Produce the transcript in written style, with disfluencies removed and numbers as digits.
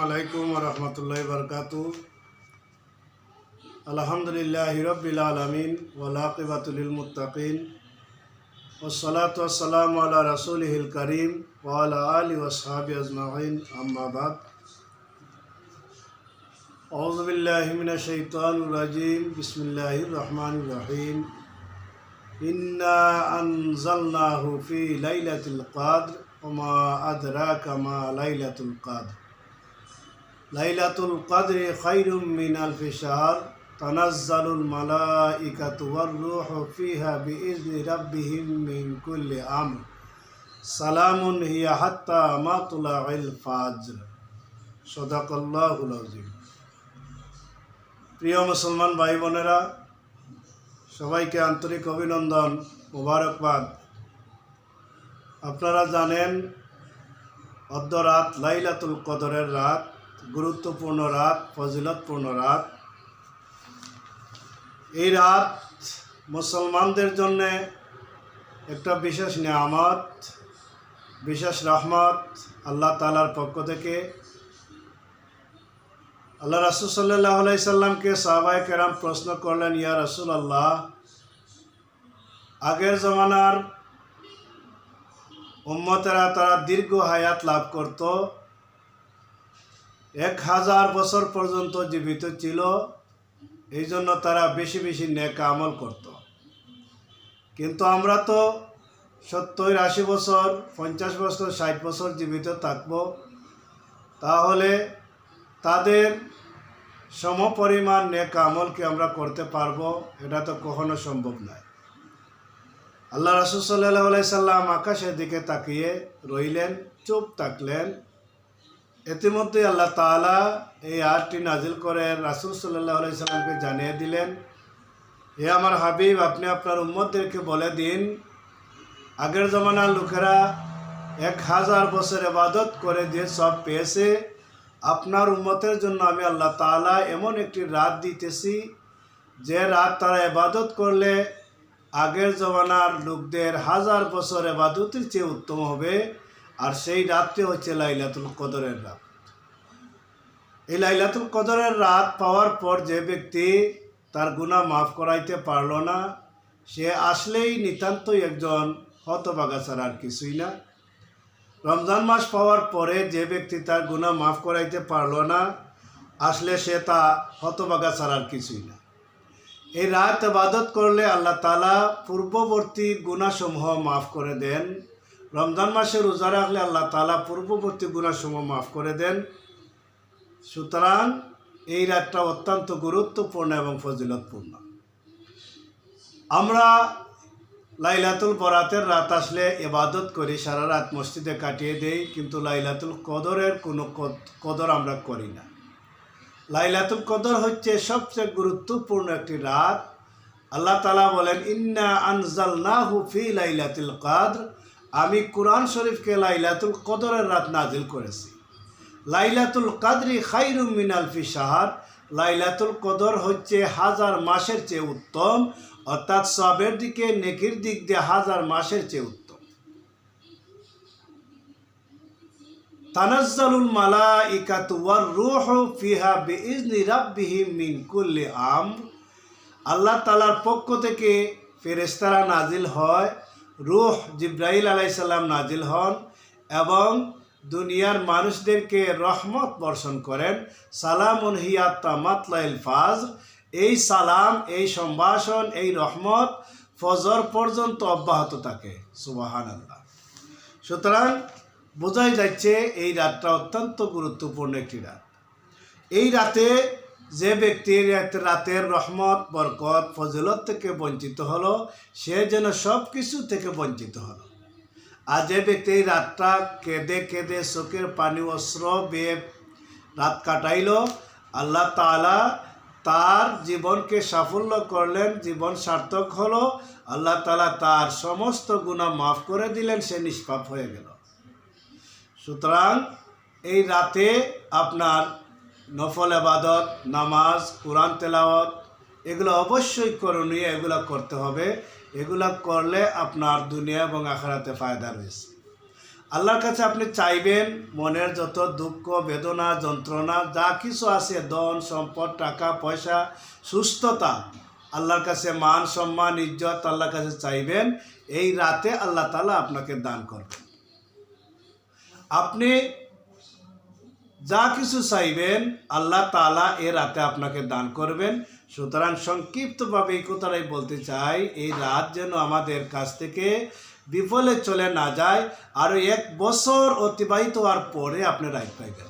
আলাইকুম রহমতুল্লাহি বারকাতুহু। আলহামদুলিল্লাহি রাব্বিল আলামিন ওয়াল আকিবাতু লিল মুত্তাকিন ওয়াসসালাতু ওয়াসসালামু আলা রাসূলিহিল কারীম ওয়া আলা আলিহি ওয়া সাহবিহি আজমাইন, আম্মা বাদ। আউযু বিল্লাহি মিনাশ শাইতানির রাজীম। বিসমিল্লাহির রহমানির রহিম। ইন্না আনজালনাহু ফি লাইলাতিল কদর ওয়া মা আদরাকা মা লাইলাতুল কদর। লাইলাতুল কদরি খায়রুম মিন আলফি শাহর তানাজ্জালুল মালাইকাতু ওয়ার রূহু ফিহা বিইজনি রাব্বিহিম মিন কুল্লি আমর সালামুন হিয়া হাত্তা মাতলাইল ফাজর। সাদাকাল্লাহুল আযীম। প্রিয় মুসলমান ভাই বোনেরা, সবাইকে আন্তরিক অভিনন্দন, মোবারকবাদ। আপনারা জানেন অদ্য রাত লাইলাতুল কদরের রাত, গুরুত্বপূর্ণ রাত, ফজিলতপূর্ণ রাত। এই রাত মুসলমানদের জন্য একটা বিশেষ নিয়ামত, বিশেষ রহমত আল্লাহ তাআলার পক্ষ থেকে। আল্লাহ রাসূল সাল্লাল্লাহু আলাইহি সাল্লামকে সাহাবায়ে কেরাম প্রশ্ন করলেন, ইয়া রাসূলুল্লাহ, আগের জমানার উম্মতেরা তারা দীর্ঘ হায়াত লাভ করত, 1000 বছর পর্যন্ত জীবিত ছিল, এই জন্য তারা বেশি বেশি নেক আমল করত। কিন্তু আমরা তো 70-80 বছর, 50 বছর, 60 বছর জীবিত থাকব, তাহলে তাদের সমপরিমাণ নেক আমল কি আমরা করতে পারবো? এটা তো কখনো সম্ভব নয়। আল্লাহ রাসূল সাল্লাল্লাহু আলাইহি সাল্লাম আকাশের দিকে তাকিয়ে রইলেন, চুপ থাকলেন। ইতিমধ্যে আল্লাহ তাআলা এই আয়াতটি নাজিল করে রাসূল সাল্লাল্লাহু আলাইহি সাল্লামকে জানিয়ে দিলেন, হে আমার হাবিব, আপনি আপনার উম্মতদেরকে বলে দিন, আগের জমানার লোকেরা 1000 বছর ইবাদত করে যে সব পেয়েছে, আপনার উম্মতের জন্য আমি আল্লাহ তাআলা এমন একটি রাত দিতেছি, যে রাত তারা ইবাদত করলে আগের জমানার লোকদের 1000 বছর ইবাদতের চেয়ে উত্তম হবে। আর সেই রাতটি হচ্ছে লাইলাতুল কদরের রাত। এই লাইলাতুল কদরের রাত পাওয়ার পর যে ব্যক্তি তার গুনাহ মাফ করাইতে পারল না, সে আসলেই নিতান্তই একজন হতভাগা ছাড়া আর কিছুই না। রমজান মাস পাওয়ার পরে যে ব্যক্তি তার গুনাহ মাফ করাইতে পারল না, আসলে সে তা হতভাগা ছাড়া আর কিছুই না। এই রাত ইবাদত করলে আল্লাহ তাআলা পূর্ববর্তী গুনাহসমূহ মাফ করে দেন। রমজান মাসে রোজা রাখলে আল্লাহ তাআলা পূর্ববর্তী গুনাহসমূহ মাফ করে দেন। সুতরাং এই রাতটা অত্যন্ত গুরুত্বপূর্ণ এবং ফজিলতপূর্ণ। আমরা লাইলাতুল বরাতের রাত আসলে ইবাদত করি, সারা রাত মসজিদে কাটিয়ে দেই, কিন্তু লাইলাতুল কদরের কোনো কদর আমরা করি না। লাইলাতুল কদর হচ্ছে সবচেয়ে গুরুত্বপূর্ণ একটি রাত। আল্লাহ তাআলা বলেন, ইন্না আনজালনাহু ফি লাইলাতিল কদর, আমি কুরআন শরীফকে লাইলাতুল কদরের রাত নাজিল করেছি। লাইলাতুল কদরি খায়রুম মিন আলফি শাহর, লাইলাতুল কদর হচ্ছে 1000 মাসের চেয়ে উত্তম, অর্থাৎ সবের দিকে, নেকির দিক দিয়ে 1000 মাসের চেয়ে উত্তম। তানাজ্জালুল মালাইকাতু ওয়ার রূহু ফিহা বিইজনি রাব্বিহিম মিন কুল্লি আমর, আল্লাহ তাআলার পক্ষ থেকে ফেরেশতারা নাজিল হয়, রূহ জিবরাইল আলাইহিস সালাম নাজিল হন এবং দুনিয়ার মানুষদেরকে রহমত বর্ষণ করেন। সালামুন হিয়া হাত্তা মাতলাইল ফাজর, এই সালাম, এই সম্ভাষণ, এই রহমত ফজর পর্যন্ত অব্যাহত থাকে। সুবহানাল্লাহ। সুতরাং বোঝাই যাচ্ছে এই রাতটা অত্যন্ত গুরুত্বপূর্ণ একটি রাত। এই রাতে যে ব্যক্তির রাতের রহমত, বরকত, ফজিলত থেকে বঞ্চিত হলো, সে যেন সব কিছু থেকে বঞ্চিত হলো। আর যে ব্যক্তি এই রাতটা কেঁদে কেঁদে চোখের পানি অশ্র বেয়ে রাত কাটাইল, আল্লাহ তাআলা তার জীবনকে সাফল্য করলেন, জীবন সার্থক হলো, আল্লাহ তাআলা তার সমস্ত গুনাহ মাফ করে দিলেন, সে নিষ্পাপ হয়ে গেল। সুতরাং এই রাতে আপনার নফল ইবাদত, নামাজ, কোরআন তেলাওয়াত এগুলো অবশ্যই করণীয়, এগুলো করতে হবে। এগুলো করলে আপনার দুনিয়া এবং আখিরাতে ফায়দা রয়েছে। আল্লাহর কাছে আপনি চাইবেন মনের যত দুঃখ বেদনা যন্ত্রণা যা কিছু আছে, ধন সম্পদ টাকা পয়সা সুস্থতা, আল্লাহর কাছে মান সম্মান ইজ্জত আল্লাহর কাছে চাইবেন। এই রাতে আল্লাহ তাআলা আপনাকে দান করবেন। আপনি যা কিছু চাইবেন আল্লাহ তাআলা এ রাতে আপনাকে দান করবেন। সুতরাং সংক্ষিপ্তভাবে এই কথাটাই বলতে চাই, এই রাত যেন আমাদের কাছ থেকে বিফলে চলে না যায়। আরও 1 বছর অতিবাহিত হওয়ার পরে আপনি রাত পাইবেন।